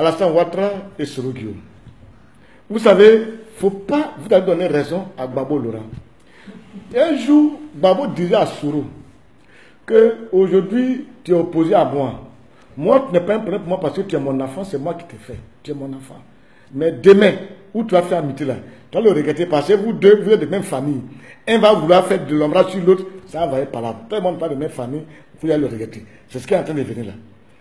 Alassane Ouattara et Soro Guillaume. Vous savez, il ne faut pas vous donner raison à Gbagbo Laurent. Un jour, Gbagbo disait à Soro qu'aujourd'hui, tu es opposé à moi. Moi, tu n'es pas un problème pour moi parce que tu es mon enfant, c'est moi qui t'ai fait. Tu es mon enfant. Mais demain, où tu vas faire amitié là, tu vas le regretter parce que vous deux, vous êtes de même famille. Un va vouloir faire de l'ombrage sur l'autre, ça va être pas là. Tout le monde n'est pas de même famille, vous allez le regretter. C'est ce qui est en train de venir là.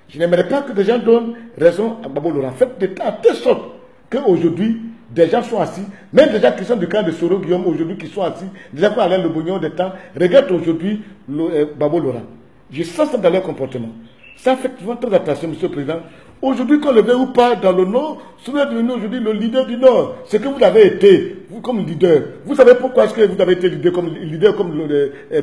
Je n'aimerais pas que des gens donnent raison à Gbagbo Laurent. Faites de telle sorte qu'aujourd'hui, des gens sont assis, même des gens qui sont du camp de Soro Guillaume aujourd'hui, qui sont assis, des gens qui ont Alain Le Bognon des temps, regardent aujourd'hui Gbagbo Laurent. Je sens ça dans leur comportement. Ça fait toujours très attention, Monsieur le Président. Aujourd'hui, qu'on le veut ou pas, dans le Nord, vous êtes devenu aujourd'hui le leader du Nord. C'est que vous avez été, vous comme leader. Vous savez pourquoi est-ce que vous avez été leader comme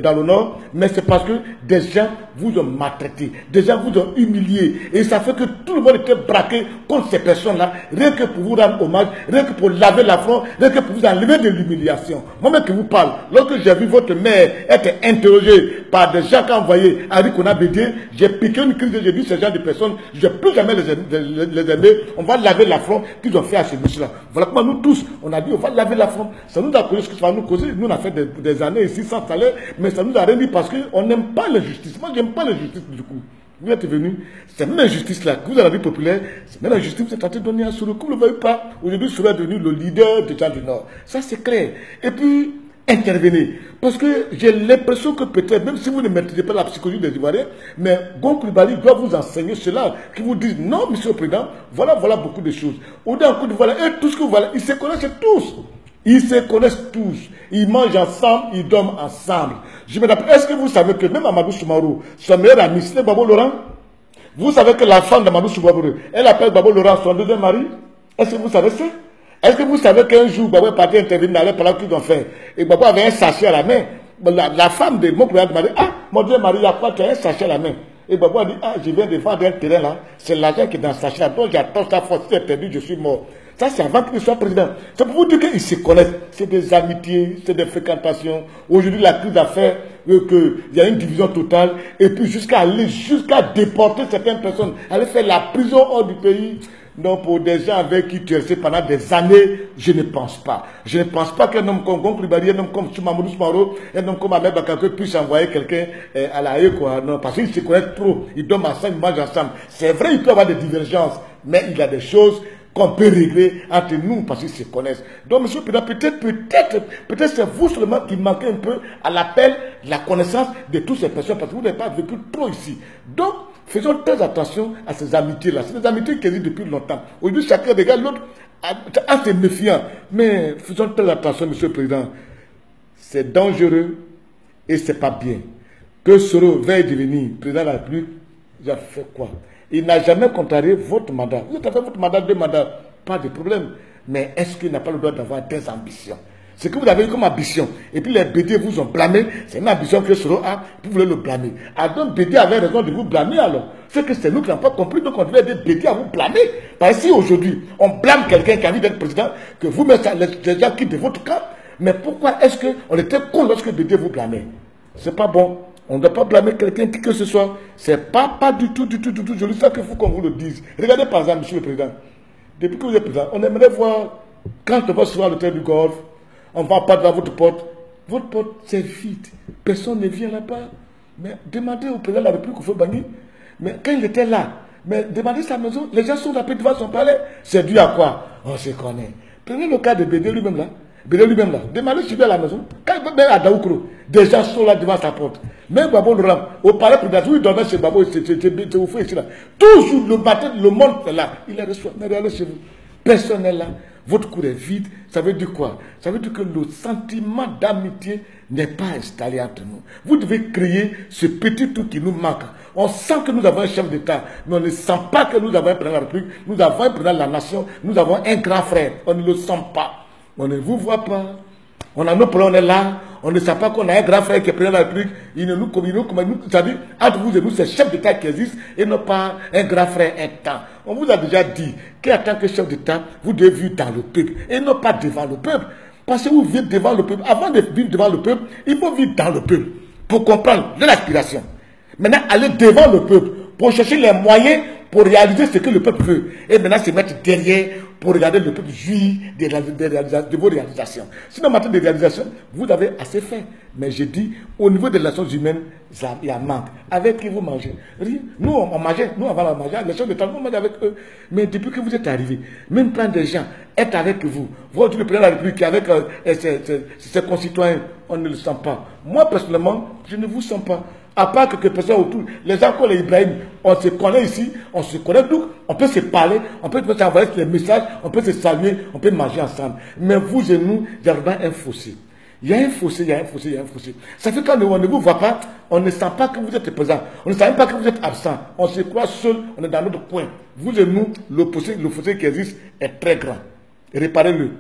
dans le Nord? Mais c'est parce que des gens vous ont maltraité, des gens vous ont humilié. Et ça fait que tout le monde était braqué contre ces personnes-là, rien que pour vous rendre hommage, rien que pour laver la front, rien que pour vous enlever de l'humiliation. Moi-même qui vous parle, lorsque j'ai vu votre mère être interrogée par des gens qui ont envoyé Henri Konan Bédié, j'ai piqué une crise, j'ai dit ces gens de personnes, je ne vais plus jamais les aimer, on va laver la front qu'ils ont fait à ce monsieur-là. Voilà comment nous tous, on a dit on va laver la front. Ça nous a causé ce que ça va nous causer. Nous on a fait des années ici sans salaire, mais ça nous a rien dit parce qu'on n'aime pas l'injustice. Moi j'aime pas l'injustice du coup. Vous êtes venus, c'est même l'injustice là, que vous avez la vie populaire, c'est même l'injustice que vous êtes en train de donner à Soro. Vous ne le voyez pas. Aujourd'hui, Soro est devenu le leader des gens du Nord. Ça c'est clair. Et puis, intervenez. Parce que j'ai l'impression que peut-être, même si vous ne maîtrisez pas la psychologie des Ivoiriens, mais Gon Coulibaly doit vous enseigner cela, qui vous disent non, Monsieur le Président, voilà beaucoup de choses. Au-delà de Côte d'Ivoire, et tout ce que vous voyez, ils se connaissent tous. Ils se connaissent tous. Ils mangent ensemble, ils dorment ensemble. Je me rappelle, est-ce que vous savez que même Amadou Soumarou, son meilleur ami, c'est Gbagbo Laurent? Vous savez que la femme d'Amadou Soumarou, elle appelle Gbagbo Laurent son deuxième mari? Est-ce que vous savez ça? Est-ce que vous savez qu'un jour, Gbagbo est parti intervenir dans les plans qu'ils ont fait? Et Gbagbo avait un sachet à la main. La femme de mon frère m'a dit, ah, mon Dieu, Marie, il y a quoi? Tu as un sachet à la main. Et Gbagbo a dit, ah, je viens de vendre un terrain là. C'est l'argent qui est dans ce sachet là. Donc j'attends sa force. Si c'est perdu, je suis mort. Ça, c'est avant qu'il soit président. C'est pour vous dire qu'ils se connaissent. C'est des amitiés, c'est des fréquentations. Aujourd'hui, la crise a fait qu'il y a une division totale. Et puis jusqu'à déporter certaines personnes, aller faire la prison hors du pays. Donc pour des gens avec qui tu es resté pendant des années, je ne pense pas. Je ne pense pas qu'un homme comme Gon Coulibaly, un homme comme Mamadou Soumarou, un homme comme Ahmed Bakako puisse envoyer quelqu'un à la haie, quoi. Non, parce qu'ils se connaissent trop. Ils dorment ensemble, ils mangent ensemble. C'est vrai, il peut y avoir des divergences, mais il y a des choses qu'on peut régler entre nous parce qu'ils se connaissent. Donc, Monsieur le Président, peut-être c'est vous seulement qui manquez un peu à l'appel, la connaissance de toutes ces personnes parce que vous n'avez pas vécu trop ici. Donc, faisons très attention à ces amitiés-là. C'est des amitiés qui existent depuis longtemps. Aujourd'hui, chacun regarde l'autre en se méfiant. Mais faisons très attention, Monsieur le Président. C'est dangereux et c'est pas bien. Que Soro veuille devenir président de la République, il a fait quoi? Il n'a jamais contrarié votre mandat. Vous avez fait votre mandat, 2 mandats, pas de problème. Mais est-ce qu'il n'a pas le droit d'avoir des ambitions? Ce que vous avez eu comme ambition, et puis les BD vous ont blâmé, c'est une ambition que Soro a, vous voulez le blâmer. Alors donc BD avait raison de vous blâmer alors. C'est que c'est nous qui n'avons pas compris, donc on devait aider BD à vous blâmer. Parce que si aujourd'hui, on blâme quelqu'un qui a envie d'être président, que vous mettez les gens quittent de votre camp, mais pourquoi est-ce qu'on était con lorsque BD vous blâmait? C'est pas bon. On ne doit pas blâmer quelqu'un qui que ce soit. C'est pas du tout. Je dis ça qu'il faut qu'on vous le dise. Regardez par exemple, Monsieur le Président. Depuis que vous êtes président, on aimerait voir, quand on va se voir le terrain du golf, on va pas devant votre porte. Votre porte, c'est vide. Personne ne vient là-bas. Mais demandez au président de la République Houphouët-Boigny. Mais quand il était là, mais demandez sa maison, les gens sont rappelés devant son palais. C'est dû à quoi? On se connaît. Prenez le cas de Bédé lui-même là. Bédé lui-même là. Demandez si à la maison. Quand il va à Daoukro, des gens sont là devant sa porte. Même Gbagbo Laurent, au palais présidentiel, où il dormait chez Gbagbo, c'est au feu ici là. Toujours le matin, le monde est là. Il est reçu. Mais regardez chez vous. Personne n'est là. Votre cour est vide. Ça veut dire quoi? Ça veut dire que le sentiment d'amitié n'est pas installé entre nous. Vous devez créer ce petit truc qui nous manque. On sent que nous avons un chef d'État, mais on ne sent pas que nous avons un président de la République, nous avons un président de la nation, nous avons un grand frère. On ne le sent pas. On ne vous voit pas. On a nos problèmes, on est là. On ne sait pas qu'on a un grand frère qui est président de la République. Il ne nous communique comme nous. C'est-à-dire, entre vous et nous, c'est chef d'État qui existe et non pas un grand frère intent. On vous a déjà dit qu'en tant que chef d'État, vous devez vivre dans le peuple et non pas devant le peuple. Parce que vous vivez devant le peuple. Avant de vivre devant le peuple, il faut vivre dans le peuple pour comprendre de l'aspiration. Maintenant, aller devant le peuple pour chercher les moyens pour réaliser ce que le peuple veut. Et maintenant se mettre derrière pour regarder le peuple jouir de vos réalisations. Sinon, en matière de réalisation, vous avez assez fait. Mais je dis, au niveau des relations humaines, il y a manque. Avec qui vous mangez? Rien. Nous, on mangeait, nous, avant de manger, les gens de temps, on mangeait avec eux. Mais depuis que vous êtes arrivés, même plein de gens être avec vous. Votre le président de la République avec ses concitoyens, on ne le sent pas. Moi, personnellement, je ne vous sens pas. À part quelques personnes autour, les gens comme les Ibrahim, on se connaît ici, on se connaît, donc on peut se parler, on peut s'envoyer des messages, on peut se saluer, on peut manger ensemble. Mais vous et nous, il y a vraiment un fossé. Il y a un fossé, il y a un fossé, il y a un fossé. Ça fait quand on ne vous voit pas, on ne sent pas que vous êtes présent, on ne sent même pas que vous êtes absent. On se croit seul, on est dans notre coin. Vous et nous, le fossé qui existe est très grand. Réparez-le.